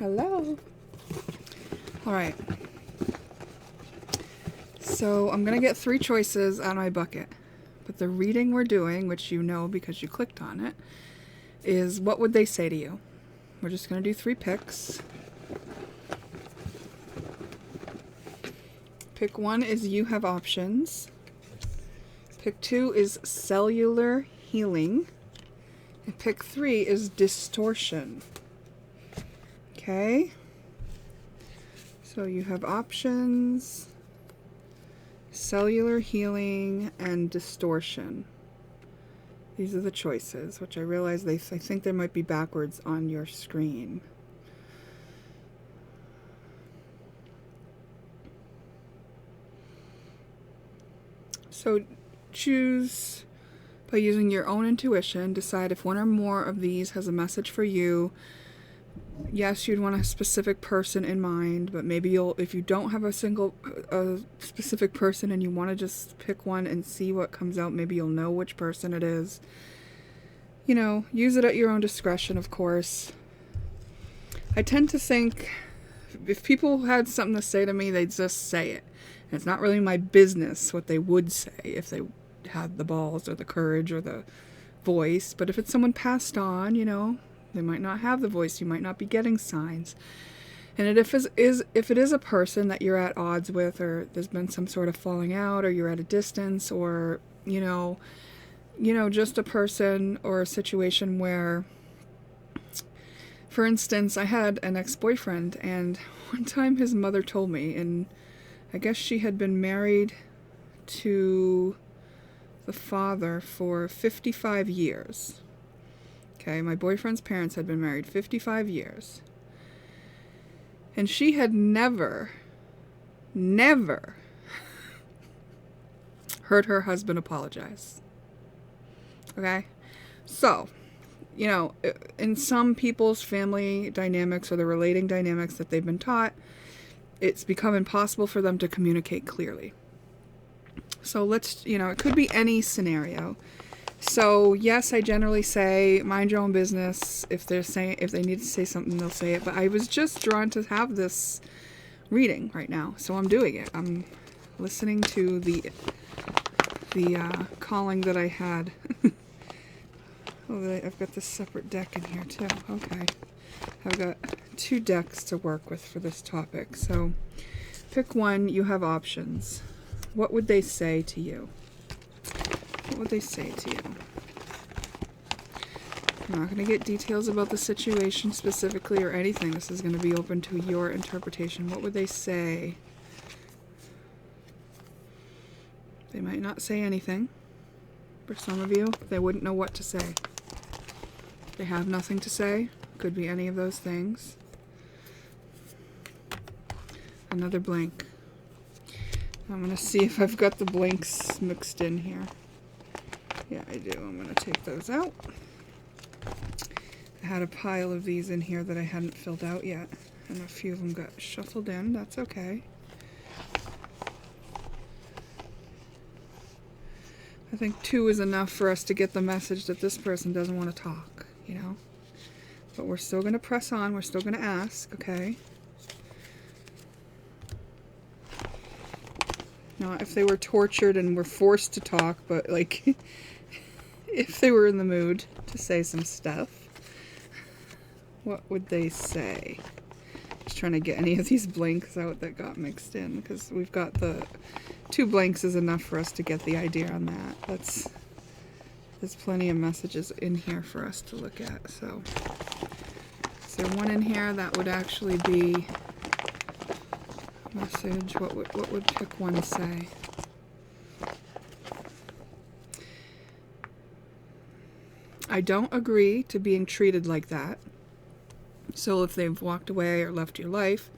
Hello. All right. So I'm going to get 3 choices out of my bucket. But the reading we're doing, which you know because you clicked on it, is what would they say to you? We're just going to do 3 picks. Pick 1 is you have options. Pick 2 is cellular healing. And pick 3 is distortion. Okay? So you have options, cellular healing, and distortion. These are the choices, which I realize I think they might be backwards on your screen. So choose by using your own intuition. Decide if one or more of these has a message for you. Yes, you'd want a specific person in mind, but maybe if you don't have a specific person and you want to just pick one and see what comes out, maybe you'll know which person it is. You know, use it at your own discretion, of course. I tend to think if people had something to say to me, they'd just say it. And it's not really my business what they would say if they had the balls or the courage or the voice. But if it's someone passed on, you know, they might not have the voice. You might not be getting signs. And if it is a person that you're at odds with, or there's been some sort of falling out, or you're at a distance, or, you know, just a person or a situation where, for instance, I had an ex-boyfriend, and one time his mother told me, and I guess she had been married to the father for 55 years. Okay, my boyfriend's parents had been married 55 years. And she had never heard her husband apologize. Okay? So, you know, in some people's family dynamics or the relating dynamics that they've been taught, it's become impossible for them to communicate clearly. So let's, you know, it could be any scenario. So yes, I generally say mind your own business. If they need to say something, they'll say it. But I was just drawn to have this reading right now, so I'm doing it. I'm listening to the calling that I had. Oh, I've got this separate deck in here too. Okay, I've got 2 decks to work with for this topic. So pick one. You have options. What would they say to you? What would they say to you? I'm not going to get details about the situation specifically or anything. This is going to be open to your interpretation. What would they say? They might not say anything. For some of you, they wouldn't know what to say. They have nothing to say. Could be any of those things. Another blank. I'm going to see if I've got the blanks mixed in here. Yeah, I do. I'm going to take those out. I had a pile of these in here that I hadn't filled out yet, and a few of them got shuffled in. That's okay. I think 2 is enough for us to get the message that this person doesn't want to talk, you know? But we're still going to press on. We're still going to ask, okay? Not if they were tortured and were forced to talk, but like if they were in the mood to say some stuff, what would they say? Just trying to get any of these blanks out that got mixed in, because we've got the 2 blanks is enough for us to get the idea on that. There's plenty of messages in here for us to look at. So is there one in here that would actually be message? What would pick 1 say? I don't agree to being treated like that. So if they've walked away or left your life,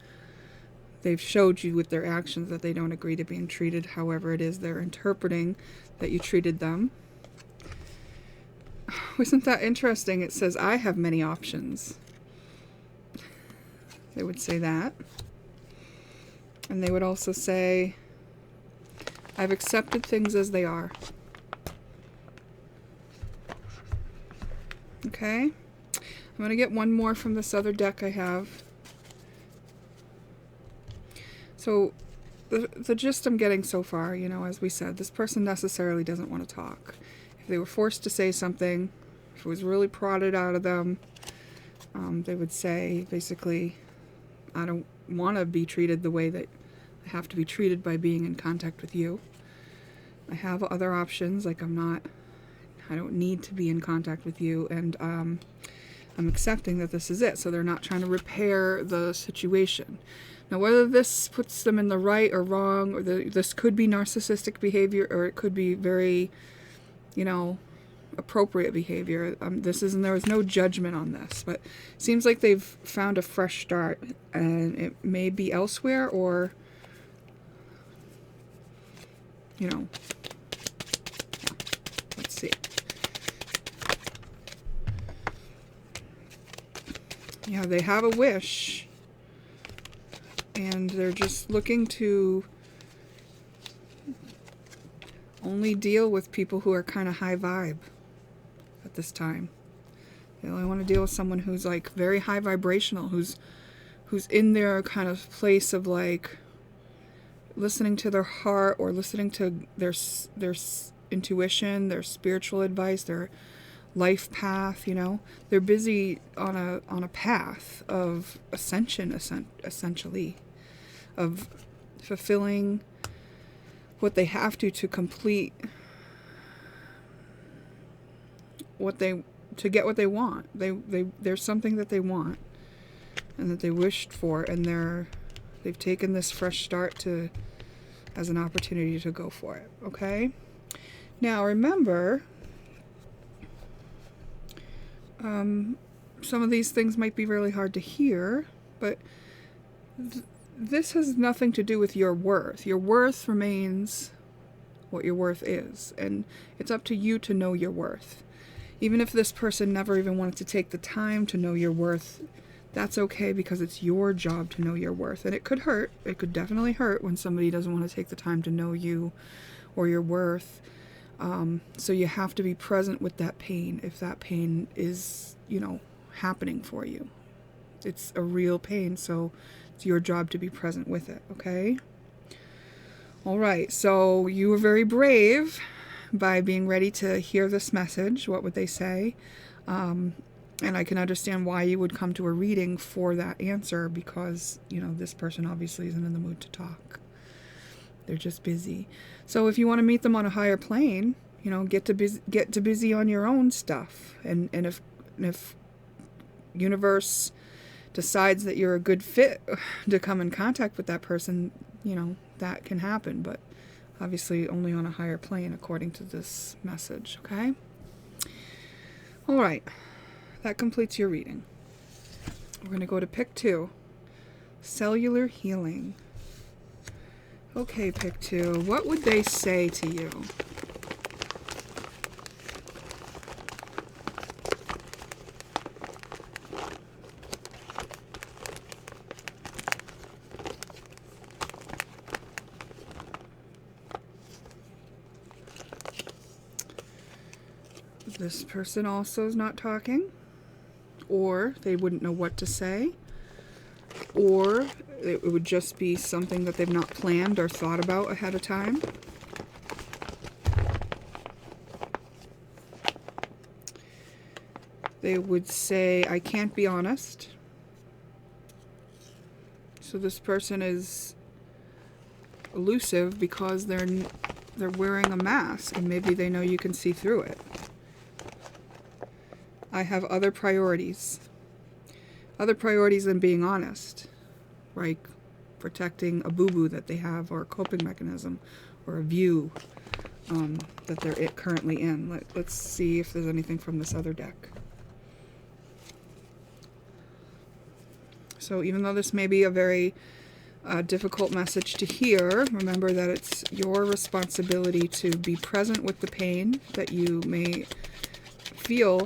they've showed you with their actions that they don't agree to being treated however it is they're interpreting that you treated them. Isn't that interesting? It says, I have many options. They would say that. And they would also say, I've accepted things as they are. Okay? I'm going to get one more from this other deck I have. So the gist I'm getting so far, as we said, this person necessarily doesn't want to talk. If they were forced to say something, if it was really prodded out of them, they would say, basically, I don't want to be treated the way that I have to be treated by being in contact with you. I have other options, like I don't need to be in contact with you, and I'm accepting that this is it. So they're not trying to repair the situation. Now, whether this puts them in the right or wrong, or this could be narcissistic behavior, or it could be very, appropriate behavior. There was no judgment on this, but it seems like they've found a fresh start, and it may be elsewhere, or, let's see. Yeah, they have a wish, and they're just looking to only deal with people who are kind of high vibe at this time. They only want to deal with someone who's like very high vibrational, who's in their kind of place of like listening to their heart, or listening to their intuition, their spiritual advice, their life path. They're busy on a path of ascension, essentially, of fulfilling what they have to complete to get what they want. There's something that they want and that they wished for, and they've taken this fresh start as an opportunity to go for it. Okay? Now remember, some of these things might be really hard to hear, but this has nothing to do with your worth. Your worth remains what your worth is, and it's up to you to know your worth. Even if this person never even wanted to take the time to know your worth, that's okay, because it's your job to know your worth. And it could hurt. It could definitely hurt when somebody doesn't want to take the time to know you or your worth. So you have to be present with that pain if that pain is, happening for you. It's a real pain, so it's your job to be present with it, okay? All right, so you were very brave by being ready to hear this message. What would they say? And I can understand why you would come to a reading for that answer, because, this person obviously isn't in the mood to talk. They're just busy. So if you want to meet them on a higher plane, get to busy on your own stuff. And if universe decides that you're a good fit to come in contact with that person, that can happen. But obviously only on a higher plane, according to this message. Okay? All right. That completes your reading. We're going to go to pick 2. Cellular healing. Okay, pick 2. What would they say to you? This person also is not talking, or they wouldn't know what to say, or it would just be something that they've not planned or thought about ahead of time. They would say, I can't be honest. So this person is elusive because they're wearing a mask, and maybe they know you can see through it. I have other priorities. Other priorities than being honest. Like protecting a boo-boo that they have, or a coping mechanism, or a view that they're currently in. Let's see if there's anything from this other deck. So even though this may be a very difficult message to hear, remember that it's your responsibility to be present with the pain that you may feel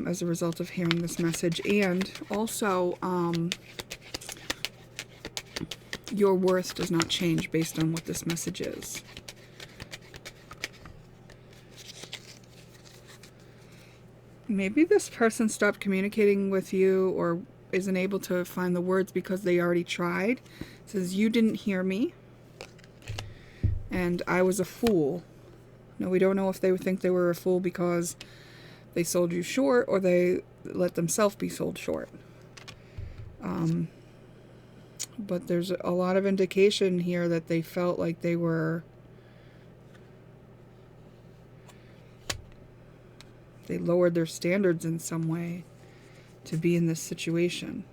as a result of hearing this message, and also your worth does not change based on what this message is. Maybe this person stopped communicating with you, or isn't able to find the words because they already tried. It says, you didn't hear me, and I was a fool. Now, we don't know if they would think they were a fool because they sold you short or they let themselves be sold short. But there's a lot of indication here that they felt like they lowered their standards in some way to be in this situation.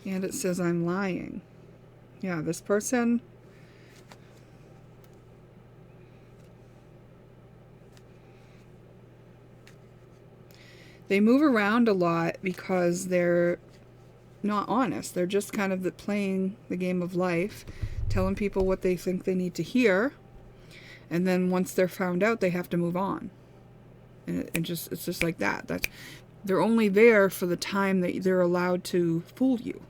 And it says, I'm lying. Yeah, this person, they move around a lot because they're not honest. They're just kind of playing the game of life, telling people what they think they need to hear, and then once they're found out, they have to move on. And it's just like that. They're only there for the time that they're allowed to fool you.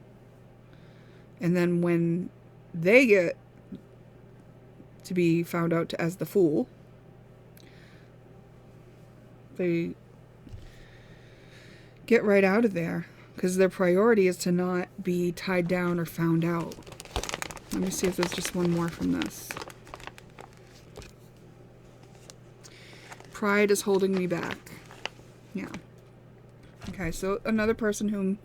And then when they get to be found out as the fool, they get right out of there. Because their priority is to not be tied down or found out. Let me see if there's just one more from this. Pride is holding me back. Yeah. Okay, so another person whom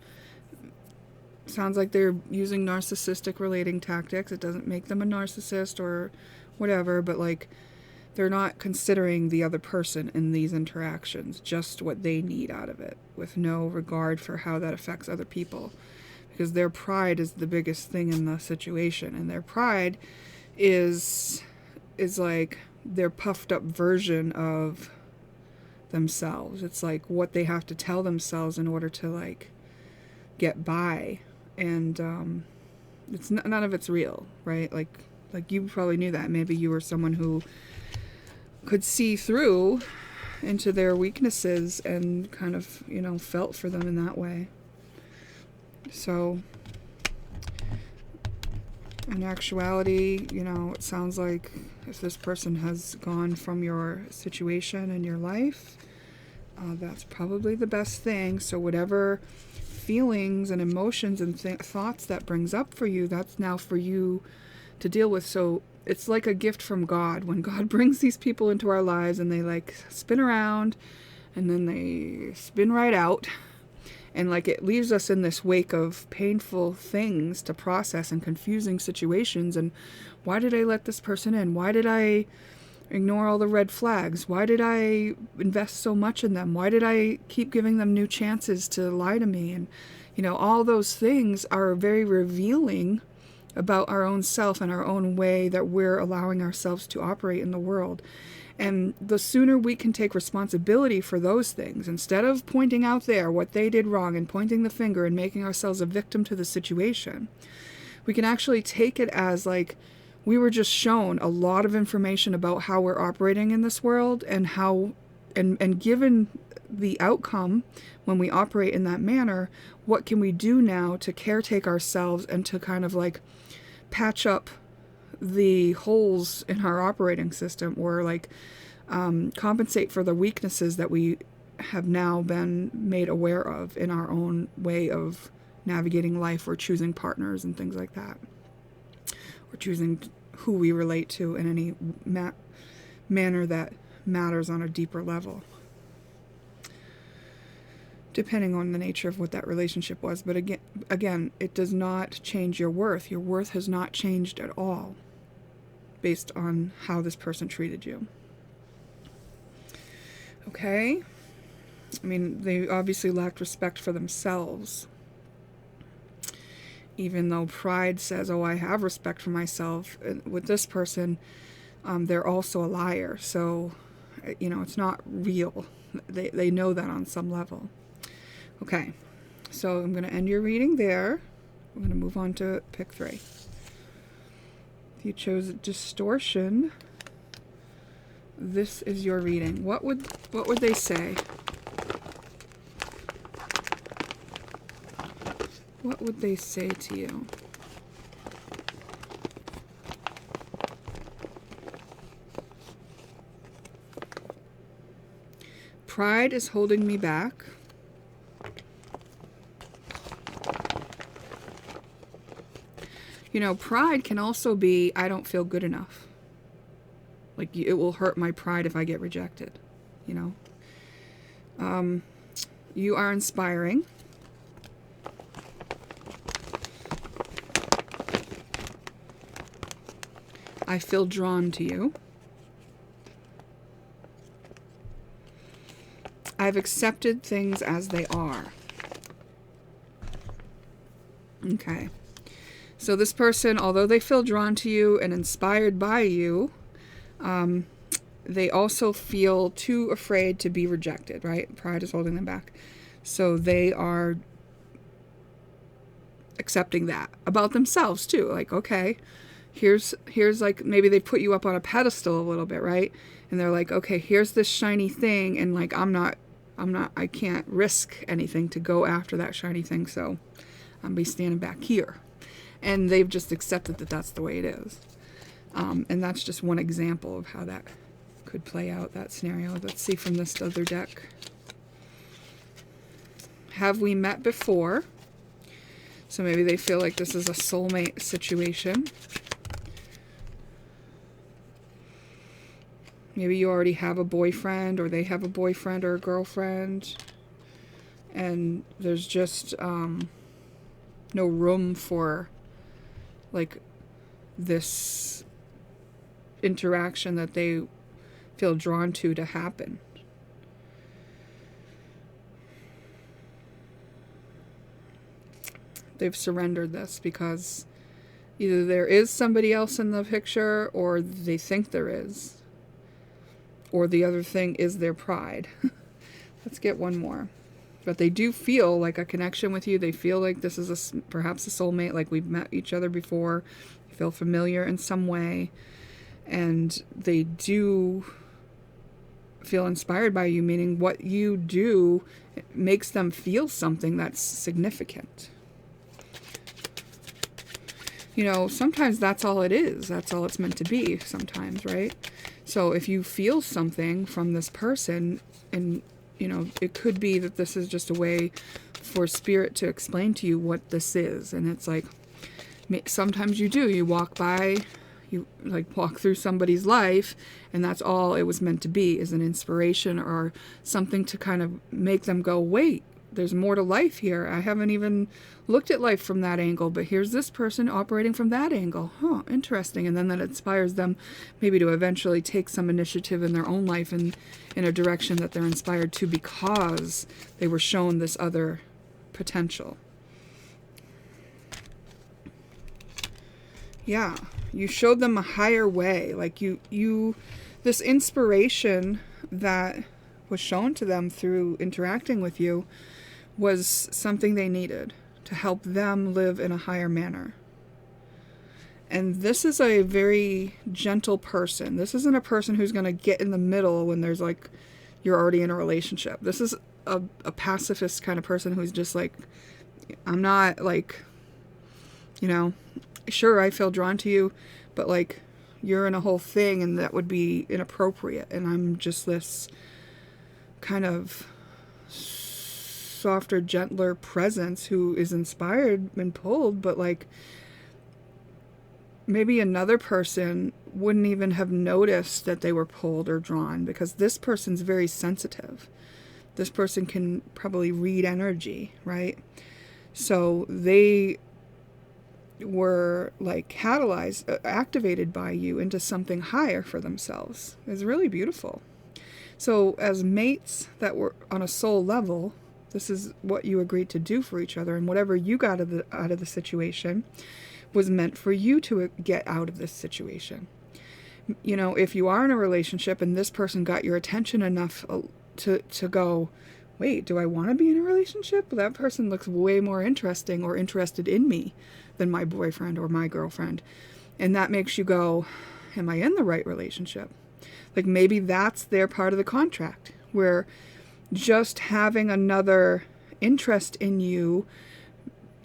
sounds like they're using narcissistic relating tactics. It doesn't make them a narcissist or whatever, but like they're not considering the other person in these interactions, just what they need out of it, with no regard for how that affects other people. Because their pride is the biggest thing in the situation, and their pride is like their puffed up version of themselves. It's like what they have to tell themselves in order to like get by, and it's none of it's real, right? Like you probably knew that. Maybe you were someone who could see through into their weaknesses and kind of, felt for them in that way. So in actuality, it sounds like if this person has gone from your situation in your life, that's probably the best thing. So whatever feelings and emotions and thoughts that brings up for you, that's now for you to deal with. So it's like a gift from God. When God brings these people into our lives and they like spin around and then they spin right out, and like it leaves us in this wake of painful things to process and confusing situations. And why did I let this person in? Why did I ignore all the red flags? Why did I invest so much in them? Why did I keep giving them new chances to lie to me? And all those things are very revealing about our own self and our own way that we're allowing ourselves to operate in the world. And the sooner we can take responsibility for those things, instead of pointing out there what they did wrong and pointing the finger and making ourselves a victim to the situation, we can actually take it as like we were just shown a lot of information about how we're operating in this world, and how and given the outcome when we operate in that manner, what can we do now to caretake ourselves and to kind of like patch up the holes in our operating system, or like compensate for the weaknesses that we have now been made aware of in our own way of navigating life, or choosing partners and things like that, or choosing who we relate to in any manner that matters on a deeper level, depending on the nature of what that relationship was. But again, it does not change your worth. Your worth has not changed at all based on how this person treated you. Okay? I mean, they obviously lacked respect for themselves. Even though pride says, oh, I have respect for myself, with this person, they're also a liar. So, it's not real. They know that on some level. Okay, so I'm going to end your reading there. We're going to move on to pick 3. If you chose distortion, this is your reading. What would they say? What would they say to you? Pride is holding me back. Pride can also be, I don't feel good enough. Like, it will hurt my pride if I get rejected, You are inspiring. I feel drawn to you. I've accepted things as they are. Okay. So this person, although they feel drawn to you and inspired by you, they also feel too afraid to be rejected, right? Pride is holding them back. So they are accepting that about themselves too. Like, okay, here's like, maybe they put you up on a pedestal a little bit, right? And they're like, okay, here's this shiny thing, and like, I can't risk anything to go after that shiny thing, so I'm be standing back here. And they've just accepted that that's the way it is. And that's just one example of how that could play out, that scenario. Let's see from this other deck. Have we met before? So maybe they feel like this is a soulmate situation. Maybe you already have a boyfriend, or they have a boyfriend or a girlfriend, and there's just no room for like this interaction that they feel drawn to happen. They've surrendered this because either there is somebody else in the picture, or they think there is. Or the other thing is their pride. Let's get one more. But they do feel like a connection with you. They feel like this is perhaps a soulmate, like we've met each other before. They feel familiar in some way. And they do feel inspired by you, meaning what you do makes them feel something that's significant. Sometimes that's all it is. That's all it's meant to be sometimes, right? So if you feel something from this person, and, it could be that this is just a way for spirit to explain to you what this is. And it's like, sometimes you walk by, you like walk through somebody's life, and that's all it was meant to be, is an inspiration or something to kind of make them go, wait, there's more to life here. I haven't even looked at life from that angle, but here's this person operating from that angle. Huh, interesting. And then that inspires them maybe to eventually take some initiative in their own life in a direction that they're inspired to, because they were shown this other potential. Yeah, you showed them a higher way. Like this inspiration that was shown to them through interacting with you was something they needed to help them live in a higher manner. And this is a very gentle person. This isn't a person who's going to get in the middle when there's like, you're already in a relationship. This is a pacifist kind of person who's just like, I'm not like, sure, I feel drawn to you, but like, you're in a whole thing and that would be inappropriate. And I'm just this kind of softer, gentler presence who is inspired and pulled, but like maybe another person wouldn't even have noticed that they were pulled or drawn, because this person's very sensitive. This person can probably read energy, right? So they were like activated by you into something higher for themselves. It's really beautiful. So as mates that were on a soul level, this is what you agreed to do for each other, and whatever you got out of the situation was meant for you to get out of this situation. If you are in a relationship and this person got your attention enough to go, wait, do I want to be in a relationship? That person looks way more interesting or interested in me than my boyfriend or my girlfriend. And that makes you go, am I in the right relationship? Like maybe that's their part of the contract, where just having another interest in you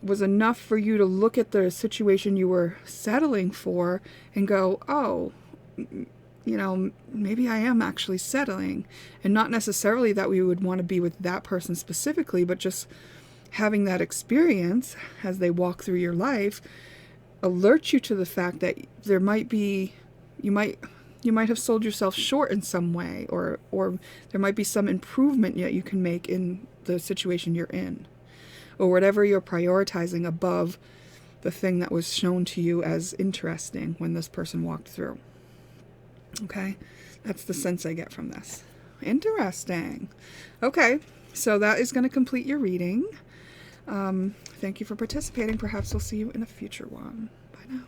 was enough for you to look at the situation you were settling for and go, oh, maybe I am actually settling. And not necessarily that we would want to be with that person specifically, but just having that experience as they walk through your life alert you to the fact that there might be, you might have sold yourself short in some way, or there might be some improvement that you can make in the situation you're in, or whatever you're prioritizing above the thing that was shown to you as interesting when this person walked through. Okay? That's the sense I get from this. Interesting. Okay, so that is going to complete your reading. Thank you for participating. Perhaps we'll see you in a future one. Bye now.